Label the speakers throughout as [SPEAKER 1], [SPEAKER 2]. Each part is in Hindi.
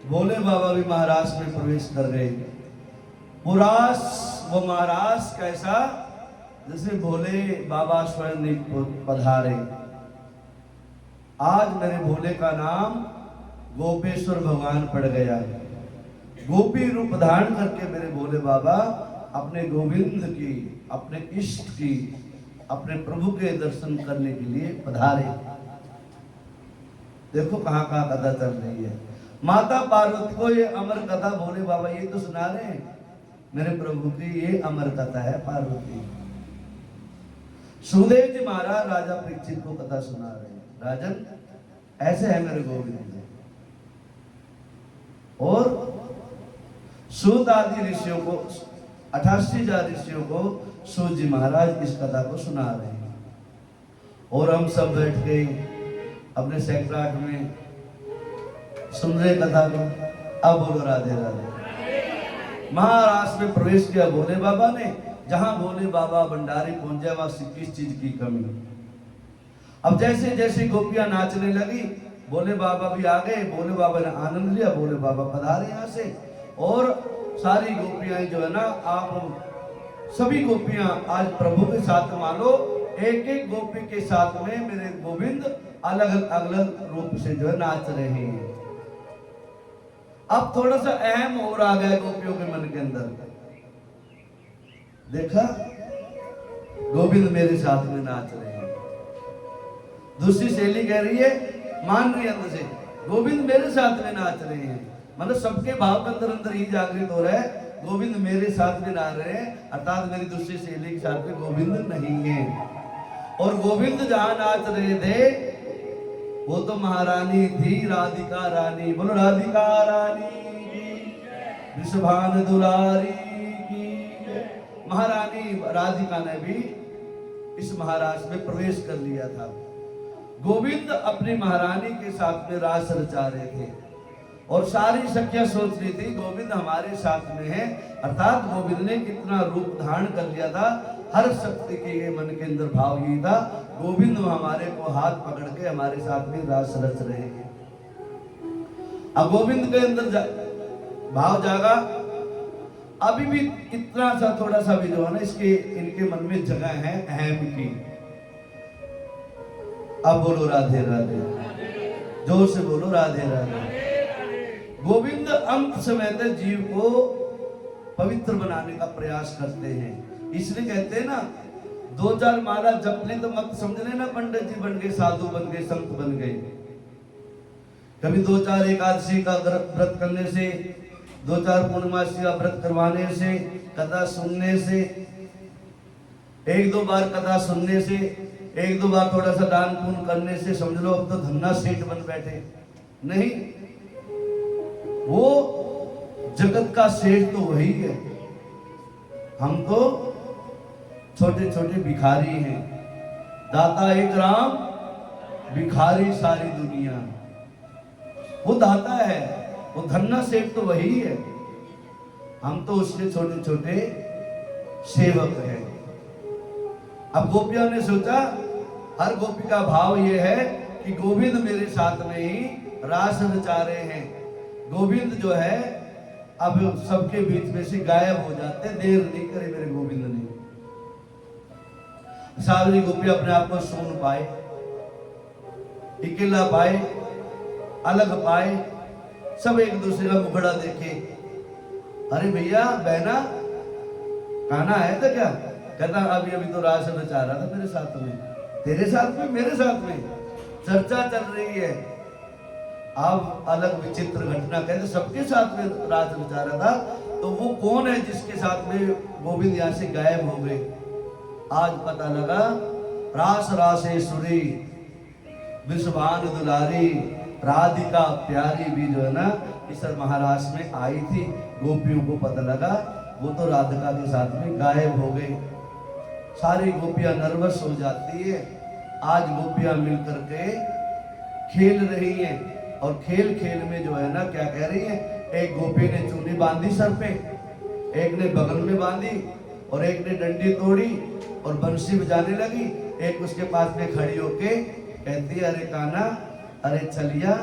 [SPEAKER 1] भोले बाबा भी महाराष्ट्र में प्रवेश कर गए। वो महाराष्ट्र कैसा, जैसे भोले बाबा स्वयं पधारे। आज मेरे भोले का नाम गोपेश्वर भगवान पड़ गया है। गोपी रूप धारण करके मेरे भोले बाबा अपने गोविंद की, अपने इष्ट की, अपने प्रभु के दर्शन करने के लिए पधारे। देखो कहां कहां कथा चल रही है। माता पार्वती को ये अमर कथा भोले बाबा ये तो सुना रहे हैं, मेरे प्रभु की ये अमर कथा है पार्वती। सुखदेव जी महाराज राजा परीक्षित को कथा सुना रहे हैं, राजन ऐसे है मेरे गोविंद जी। और सूत आदि ऋषियों को, 88,000 ऋषियों को सूत जी महाराज इस कथा को सुना रहे हैं। और हम सब बैठ के अपने सेक्रेट में सुन रहे कथा को। अब बोलो राधे राधे। महाराष्ट्र में प्रवेश किया भोले बाबा ने। जहां भोले बाबा भंडारी पहुंचे वहां किस चीज की कमी। अब जैसे जैसे गोपियां नाचने लगी, भोले बाबा भी आ गए। भोले बाबा ने आनंद लिया, भोले बाबा पधारे यहाँ से। और सारी गोपियां जो है ना, आप सभी गोपियां आज प्रभु के साथ मानो, एक एक गोपी के साथ में मेरे गोविंद अलग अलग रूप से जो है नाच रहे हैं। अब थोड़ा सा अहम और आ गया गोपियों के मन के अंदर। देखा गोविंद मेरे साथ में नाच रहे हैं। दूसरी सहेली कह रही है, मान रही अंदर से, गोविंद मेरे साथ में नाच रहे हैं। मतलब सबके भाव के अंदर अंदर ही जागृत हो रहा है, गोविंद मेरे साथ में नाच रहे हैं। अर्थात मेरी दूसरी सहेली के साथ में गोविंद नहीं है। और गोविंद जहां नाच रहे थे वो तो महारानी थी, राधिका रानी। बोलो राधिका रानी की, वृषभान दुलारी की। महारानी राधिका ने भी इस महाराज में प्रवेश कर लिया था। गोविंद अपनी महारानी के साथ में रास रचा रहे थे। और सारी सखियां सोच रही थी गोविंद हमारे साथ में है। अर्थात गोविंद ने कितना रूप धारण कर लिया था। हर शक्ति के मन के अंदर भाव यही था, गोविंद हमारे को हाथ पकड़ के हमारे साथ में रास रच रहे हैं। अब गोविंद के अंदर भाव जागा। अभी भी इतना सा थोड़ा सा भी जो है ना, इसके इनके मन में जगह है अहम की। अब बोलो राधे राधे, जोर से बोलो राधे राधे। गोविंद अंत समय तक जीव को पवित्र बनाने का प्रयास करते हैं। इसलिए कहते हैं ना, 2-4 माला जप ले तो मत समझ लेना पंडित जी बन गए, साधु बन गए, संत बन गए। कभी 2-4 एकादशी का व्रत करने से, 2-4 पूर्णमासी का व्रत करवाने से, कथा सुनने से, 1-2 बार कथा सुनने से, 1-2 बार थोड़ा सा दान पुण्य करने से समझ लो अब तो धन्ना सेठ बन बैठे। नहीं, वो जगत का सेठ तो वही है, हम तो छोटे छोटे भिखारी हैं। दाता एक राम, भिखारी सारी दुनिया। वो दाता है, वो धन्ना सेठ तो वही है, हम तो उसके छोटे छोटे सेवक हैं। अब गोपियों ने सोचा, हर गोपी का भाव ये है कि गोविंद मेरे साथ में ही रास रचा रहे हैं। गोविंद जो है अब सबके बीच में से गायब हो जाते, देर नहीं करे मेरे गोविंद ने। सारी गोपी अपने आप को सुन पाए, अकेला पाए, अलग पाए, सब एक दूसरे का मुखड़ा देखे। अरे भैया बहना खाना है तो क्या? कहता अभी अभी तो रास रचा रहा था मेरे साथ में, तेरे साथ में, मेरे साथ में चर्चा चल रही है। अब अलग विचित्र घटना, कहते सबके साथ में रास रचा रहा था, तो वो कौन है जिसके साथ में गोविंद यहाँ से गायब हो गए? आज पता लगा, रास रासेश्वरी विश्वान दुलारी राधिका प्यारी भी जो है ना इस महाराष्ट्र में आई थी। गोपियों को पता लगा वो तो राधिका के साथ में गायब हो गई। सारी गोपियां नर्वस हो जाती है। आज गोपियां मिलकर के खेल रही हैं, और खेल खेल में जो है ना क्या कह रही है, एक गोपी ने चूड़ी बांधी सर पे, एक ने बगल में बांधी, और एक ने डंडी तोड़ी और बंसी बजाने लगी। एक उसके पास में खड़ी होके कहती है, अरे काना, अरे चलिया,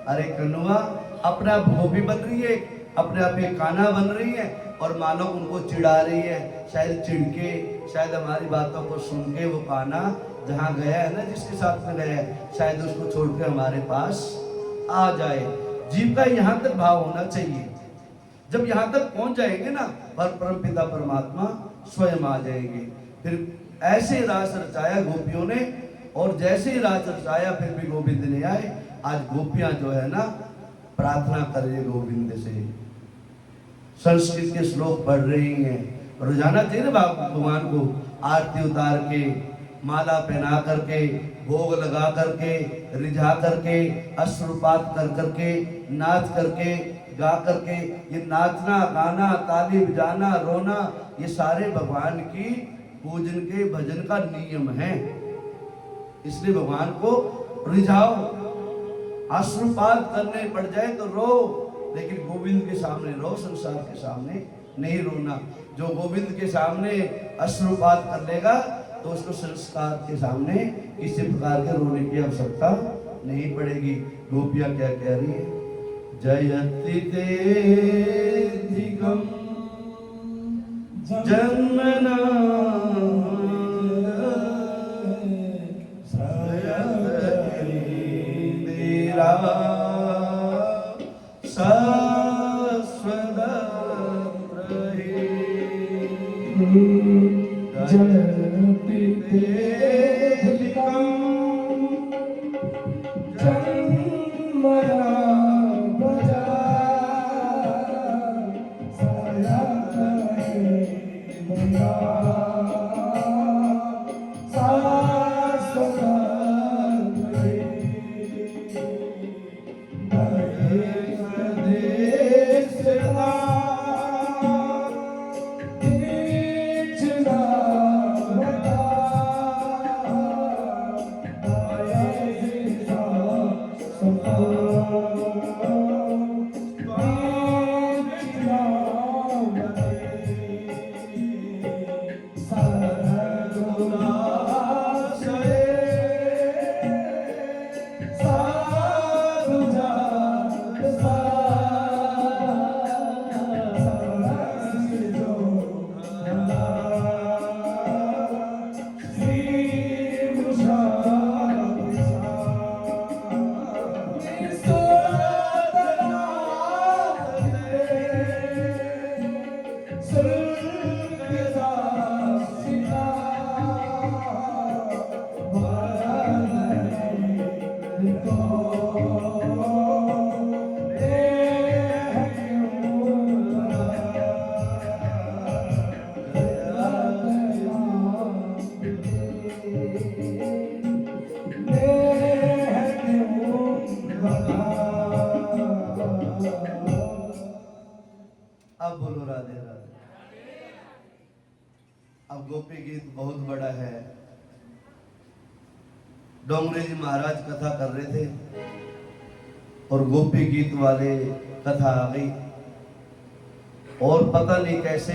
[SPEAKER 1] अरे कनुआ, अपने आप गोपी बन रही है, अपने आप एक कान्हा बन रही है और मानो उनको चिढ़ा रही है। शायद चिढ़ के, शायद हमारी बातों को सुन के वो कान्हा जहाँ गया है ना, जिसके साथ में गया है, शायद उसको छोड़ के हमारे पास आ जाए। जीव का यहाँ तक भाव होना चाहिए। जब यहाँ तक पहुंच जाएंगे ना, परम पिता परमात्मा स्वयं आ जाएंगे। फिर ऐसे रास रचाया गोपियों ने, और जैसे ही रास रचाया फिर भी गोविंद ने आए। आज गोपियां जो है ना प्रार्थना कर रही है गोविंद से, संस्कृत के श्लोक पढ़ रही हैं। रोजाना चाहिए ना भगवान को आरती उतार के, माला पहना करके, भोग लगा करके, रिझा करके, अश्रुपात कर करके, नाच करके, गा करके। ये नाचना, गाना, ताली बजाना, रोना, ये सारे भगवान की पूजन के भजन का नियम है। इसलिए भगवान को रिझाओ, अश्रुपात करने पड़ जाए तो रो, लेकिन गोविंद के सामने रो, संसार के सामने नहीं रोना। जो गोविंद के सामने अश्रुपात कर लेगा तो उसको संस्कार के सामने किसी प्रकार के रोने की आवश्यकता नहीं पड़ेगी। गोपियां क्या कह रही है? जयति तेधिकम जन्मना डोंगरे जी महाराज कथा कर रहे थे और गोपी गीत वाले कथा आ गई, और पता नहीं कैसे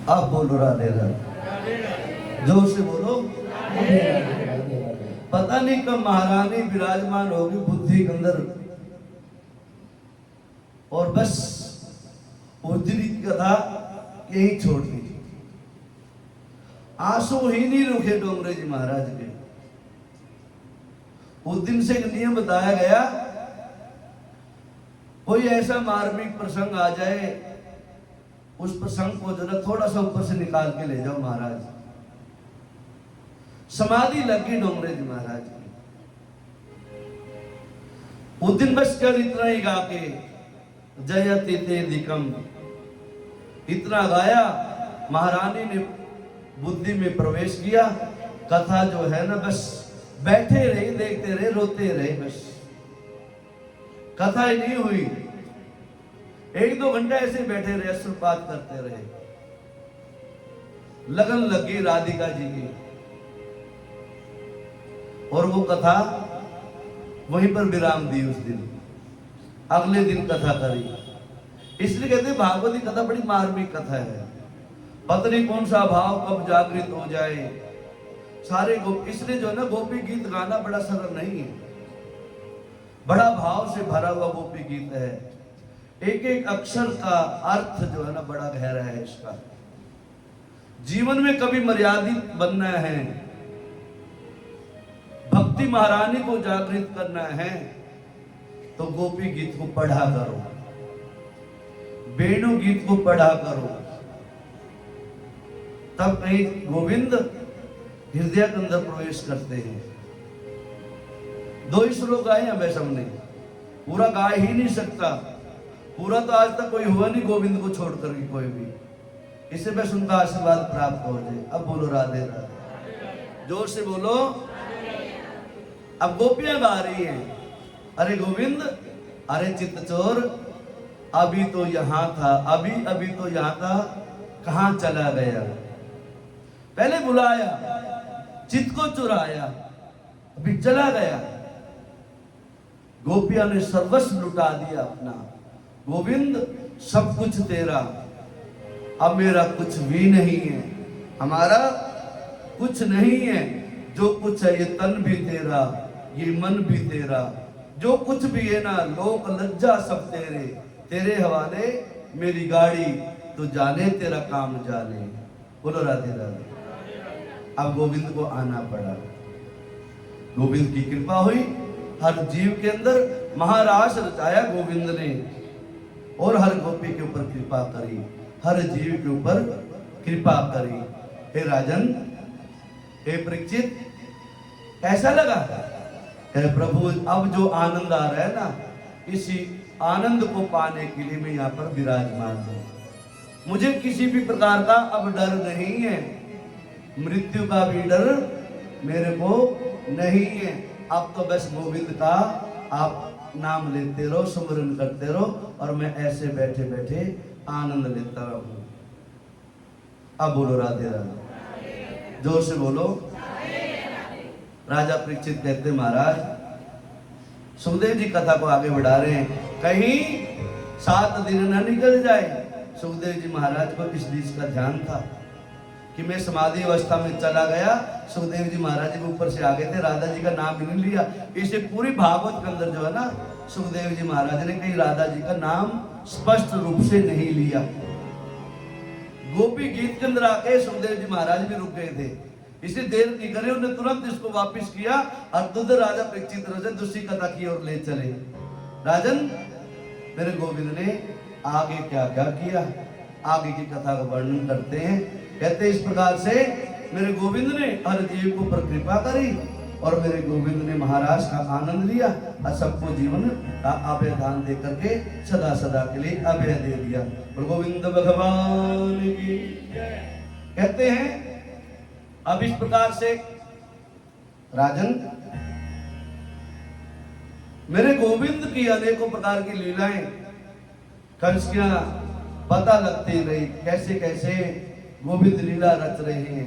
[SPEAKER 1] आप बोलो राधे राधे, जोर से बोलो। पता नहीं कब महारानी विराजमान होगी बुद्धि के अंदर, और बस उजरी कथा यही छोड़ दी। आंसू ही नहीं रुके डोंगरे जी महाराज के। उस दिन से एक नियम बताया गया, कोई ऐसा मार्मिक प्रसंग आ जाए, उस प्रसंग को जरा थोड़ा सा ऊपर से निकाल के ले जाओ महाराज। समाधि लगी डोंगरे जी महाराज की। उस दिन बस कर इतना ही गा के जयति तेधिकम इतना गाया, महारानी ने बुद्धि में प्रवेश किया। कथा जो है ना बस बैठे रहे, देखते रहे, रोते रहे, बस कथा ही नहीं हुई। 1-2 घंटा ऐसे बैठे रहे, अश्रुपात करते रहे। लगन लगी राधिका जी की, और वो कथा वहीं पर विराम दी। उस दिन अगले दिन कथा करी। इसलिए कहते हैं भागवती कथा बड़ी मार्मिक कथा है। पता नहीं कौन सा भाव कब जागृत हो जाए, सारे इसलिए जो है ना गोपी गीत गाना बड़ा सरल नहीं है, बड़ा भाव से भरा हुआ गोपी गीत है। एक एक अक्षर का अर्थ जो है ना बड़ा गहरा है इसका। जीवन में कभी मर्यादित बनना है, भक्ति महारानी को जागृत करना है, तो गोपी गीत को पढ़ा करो, वेणु गीत को पढ़ा करो, तब कहीं गोविंद हृदय के अंदर प्रवेश करते हैं। 2 ही श्लोक गाए हैं वैसे हमने, पूरा गा ही नहीं सकता, पूरा तो आज तक कोई हुआ नहीं गोविंद को छोड़ करके कोई भी। इससे बस उनका आशीर्वाद प्राप्त हो जाए। अब बोलो राधे राधे, जोर से बोलो। अब गोपियां गा रही हैं, अरे गोविंद, अरे चित्त चोर, अभी तो यहां था, अभी अभी तो यहां था, कहां चला गया। पहले बुलाया, चित्त को चुराया, अभी चला गया। गोपियां ने सर्वस्व लुटा दिया अपना। गोविंद सब कुछ तेरा, अब मेरा कुछ भी नहीं है, हमारा कुछ नहीं है। जो कुछ है ये तन भी तेरा, ये मन भी तेरा, जो कुछ भी है ना लोक लज्जा सब तेरे, तेरे हवाले मेरी गाड़ी, तो जाने तेरा काम जाने। बोलो राधे राधे। अब गोविंद को आना पड़ा, गोविंद की कृपा हुई, हर जीव के अंदर महारास रचाया गोविंद ने, और हर गोपी के ऊपर कृपा करी, हर जीव के ऊपर कृपा करी। हे राजन, हे परीक्षित, कैसा लगा? कहे प्रभु, अब जो आनंद आ रहा है ना, इसी आनंद को पाने के लिए मैं यहाँ पर विराजमान हूँ। मुझे किसी भी प्रकार का अब डर नहीं है, मृत्यु का भी डर मेरे को नहीं है। अब तो बस गोविंद का आप नाम लेते रहो, स्मरण करते रहो, और मैं ऐसे बैठे बैठे आनंद लेता रहूं। अब बोलो राधे राधे, जोर से बोलो। राजा परीक्षित कहते महाराज, सुखदेव जी कथा को आगे बढ़ा रहे हैं, कहीं 7 दिन न निकल जाए। सुखदेव जी महाराज को इस चीज का ध्यान था कि मैं समाधि अवस्था में चला गया। सुखदेव जी महाराज के ऊपर से आ गए थे, राधा जी का नाम नहीं लिया। इसे पूरी भागवत के अंदर जो है ना, सुखदेव जी महाराज ने कहीं राधा जी का नाम स्पष्ट रूप से नहीं लिया। गोपी गीत के अंदर आके सुखदेव जी महाराज भी रुक गए थे, इसे देर नहीं करे, उन्हें तुरंत इसको वापस किया और दूध राजा परीक्षित से दूसरी कथा की ओर ले चले। राजन, मेरे गोविंद ने आगे क्या क्या किया, आगे की कथा का वर्णन करते हैं। कहते इस प्रकार से मेरे गोविंद ने हर जीव को पर कृपा करी, और मेरे गोविंद ने महाराज का आनंद लिया और सबको जीवन का अभय दान दे करके सदा सदा के लिए अभय दे दिया। और गोविंद भगवान की कहते हैं। अब इस प्रकार से राजन, मेरे गोविंद की अनेकों प्रकार की लीलाएं कंस पता लगती रही, कैसे कैसे गोविंद लीला रच रहे हैं।